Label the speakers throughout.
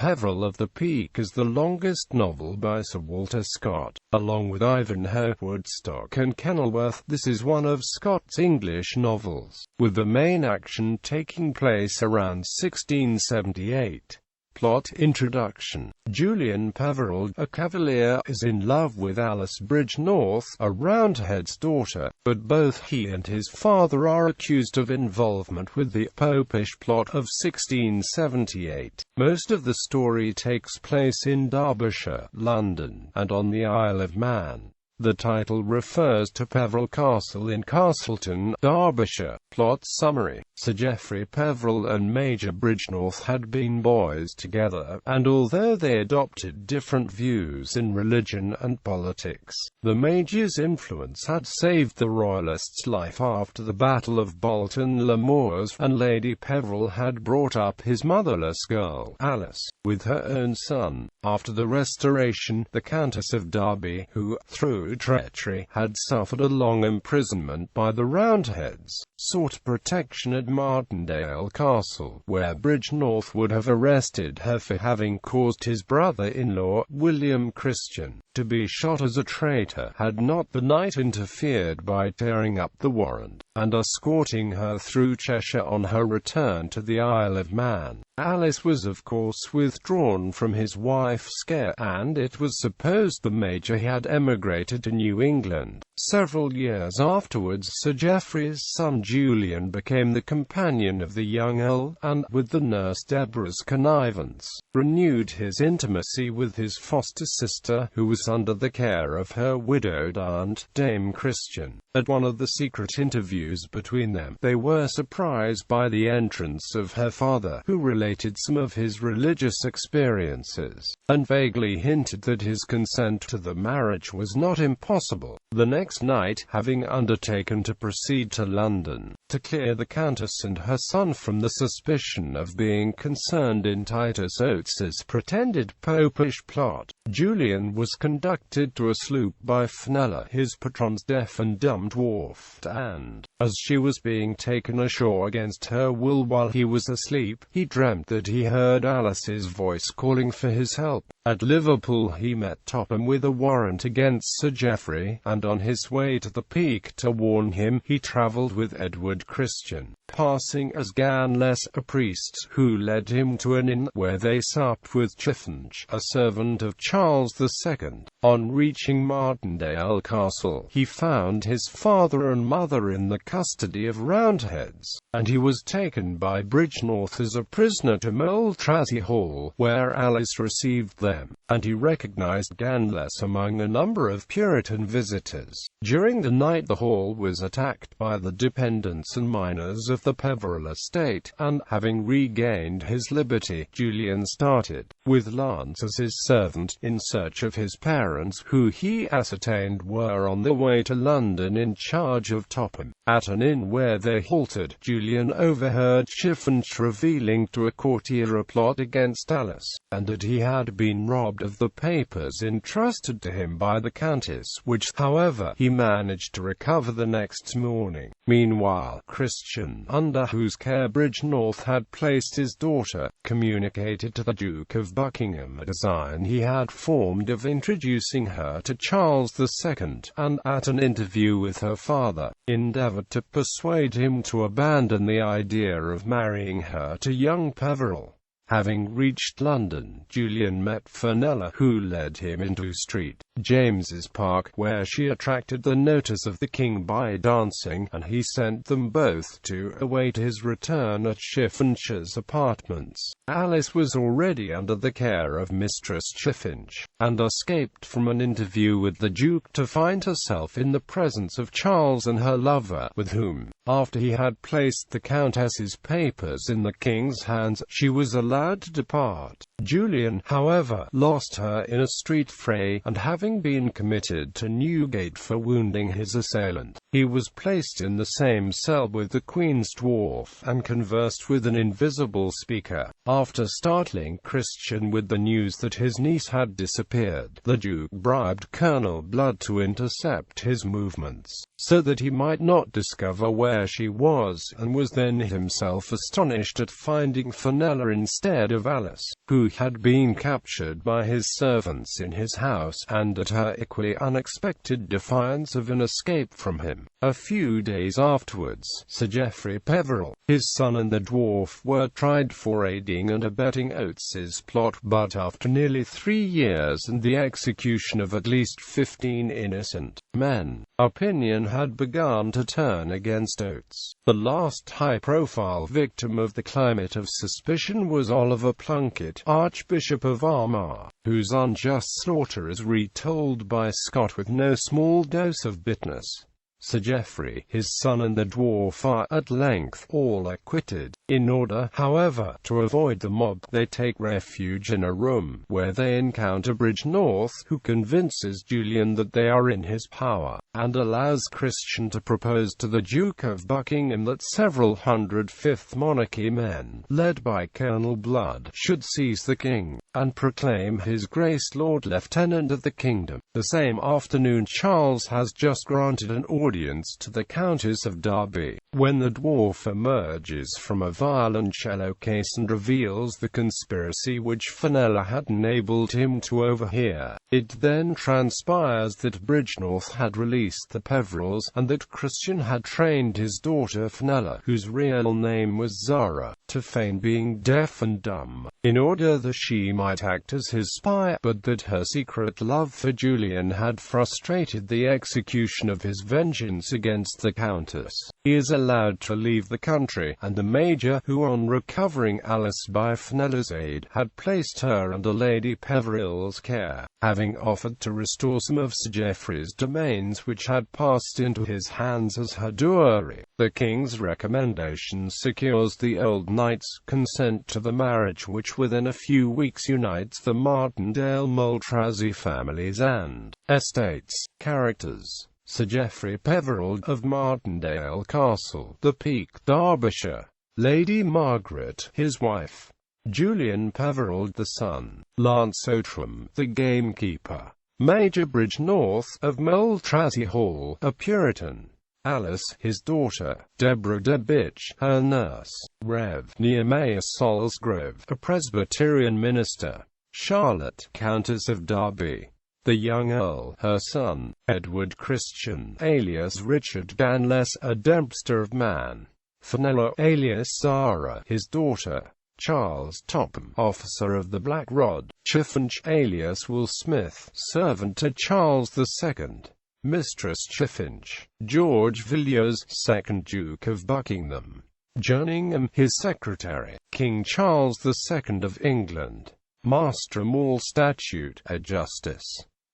Speaker 1: Peveril of the Peak is the longest novel by Sir Walter Scott, along with Ivanhoe, Woodstock and Kenilworth. This is one of Scott's English novels, with the main action taking place around 1678. Plot. Introduction. Julian Peveril, a cavalier, is in love with Alice Bridgenorth, a Roundhead's daughter, but both he and his father are accused of involvement with the Popish plot of 1678. Most of the story takes place in Derbyshire, London, and on the Isle of Man. The title refers to Peveril Castle in Castleton, Derbyshire. Plot summary. Sir Geoffrey Peveril and Major Bridgenorth had been boys together, and although they adopted different views in religion and politics, the Major's influence had saved the Royalists' life after the Battle of Bolton-le-Moors, and Lady Peveril had brought up his motherless girl, Alice, with her own son. After the Restoration, the Countess of Derby, who, through treachery, had suffered a long imprisonment by the Roundheads, sought protection at Martindale Castle, where Bridgenorth would have arrested her for having caused his brother-in-law, William Christian, to be shot as a traitor, had not the knight interfered by tearing up the warrant, and escorting her through Cheshire on her return to the Isle of Man. Alice was of course withdrawn from his wife's care, and it was supposed the Major had emigrated to New England. Several years afterwards, Sir Geoffrey's son Julian became the companion of the young Earl, and, with the nurse Deborah's connivance, renewed his intimacy with his foster sister, who was under the care of her widowed aunt, Dame Christian. At one of the secret interviews between them, they were surprised by the entrance of her father, who related some of his religious experiences, and vaguely hinted that his consent to the marriage was not impossible. The next night, having undertaken to proceed to London, to clear the Countess and her son from the suspicion of being concerned in Titus Oates's pretended Popish plot, Julian was conducted to a sloop by Fenella, his patron's deaf and dumb dwarf, and, as she was being taken ashore against her will while he was asleep, he dreamt that he heard Alice's voice calling for his help. At Liverpool he met Topham with a warrant against Sir Geoffrey, and on his way to the Peak to warn him, he travelled with Edward Christian, passing as Ganless, a priest, who led him to an inn, where they supped with Chiffinch, a servant of Charles II. On reaching Martindale Castle, he found his father and mother in the custody of Roundheads, and he was taken by Bridgenorth as a prisoner to Moultrie Hall, where Alice received them, and he recognized Ganless among a number of Puritan visitors. During the night the hall was attacked by the dependents and miners of the Peveril estate, and, having regained his liberty, Julian started, with Lance as his servant, in search of his parents, who he ascertained were on their way to London in charge of Topham. At an inn where they halted, Julian overheard Chiffinch revealing to a courtier a plot against Alice, and that he had been robbed of the papers entrusted to him by the Countess, which, however, he managed to recover the next morning. Meanwhile, Christian, under whose care Bridgenorth had placed his daughter, communicated to the Duke of Buckingham a design he had formed of introducing her to Charles II, and, at an interview with her father, endeavoured to persuade him to abandon the idea of marrying her to young Peveril. Having reached London, Julian met Fenella, who led him into St. James's Park, where she attracted the notice of the king by dancing, and he sent them both to await his return at Chiffinch's apartments. Alice was already under the care of Mistress Chiffinch, and escaped from an interview with the Duke to find herself in the presence of Charles and her lover, with whom, after he had placed the Countess's papers in the king's hands, she was allowed to depart. Julian, however, lost her in a street fray, and having been committed to Newgate for wounding his assailant, he was placed in the same cell with the Queen's dwarf, and conversed with an invisible speaker. After startling Christian with the news that his niece had disappeared, the Duke bribed Colonel Blood to intercept his movements. so that he might not discover where she was, and was then himself astonished at finding Fenella instead of Alice, who had been captured by his servants in his house, and at her equally unexpected defiance of an escape from him. A few days afterwards, Sir Geoffrey Peveril, his son and the dwarf were tried for aiding and abetting Oates's plot, but after nearly 3 years and the execution of at least 15 innocent men, opinion had begun to turn against Oates. The last high-profile victim of the climate of suspicion was Oliver Plunkett, Archbishop of Armagh, whose unjust slaughter is retold by Scott with no small dose of bitterness. Sir Geoffrey, his son and the dwarf are at length all acquitted. In order, however, to avoid the mob, they take refuge in a room, where they encounter Bridgenorth, who convinces Julian that they are in his power, and allows Christian to propose to the Duke of Buckingham that several hundred Fifth Monarchy men, led by Colonel Blood, should seize the king, and proclaim his Grace Lord Lieutenant of the kingdom. The same afternoon Charles has just granted an audience to the Countess of Derby, when the dwarf emerges from a violoncello case and reveals the conspiracy which Fenella had enabled him to overhear. It then transpires that Bridgenorth had released the Peverils, and that Christian had trained his daughter Fenella, whose real name was Zara, to feign being deaf and dumb, in order that she might act as his spy, but that her secret love for Julian had frustrated the execution of his vengeance against the Countess. He is allowed to leave the country, and the Major, who on recovering Alice by Fenella's aid, had placed her under Lady Peveril's care, having offered to restore some of Sir Geoffrey's domains which had passed into his hands as her dowry. The king's recommendation secures the old knight's consent to the marriage, which within a few weeks unites the Martindale-Moultrie families and estates. Characters: Sir Geoffrey Peveril of Martindale Castle, the Peak, Derbyshire. Lady Margaret, his wife. Julian Peveril, the son. Lance Outram, the gamekeeper. Major Bridgenorth of Moultrie Hall, a Puritan. Alice, his daughter. Deborah de Bitch, her nurse. Rev. Nehemiah Solsgrove, a Presbyterian minister. Charlotte, Countess of Derby. The young Earl, her son. Edward Christian, alias Richard Ganless, a Dempster of Man. Fenella, alias Zara, his daughter. Charles Topham, officer of the Black Rod. Chiffinch, alias Will Smith, servant to Charles II. Mistress Chiffinch, George Villiers, 2nd Duke of Buckingham. Jerningham, his secretary. King Charles II of England. Master Mall Statute, a justice.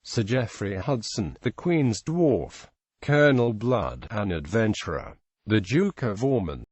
Speaker 1: Sir Geoffrey Hudson, the Queen's dwarf. Colonel Blood, an adventurer. The Duke of Ormond.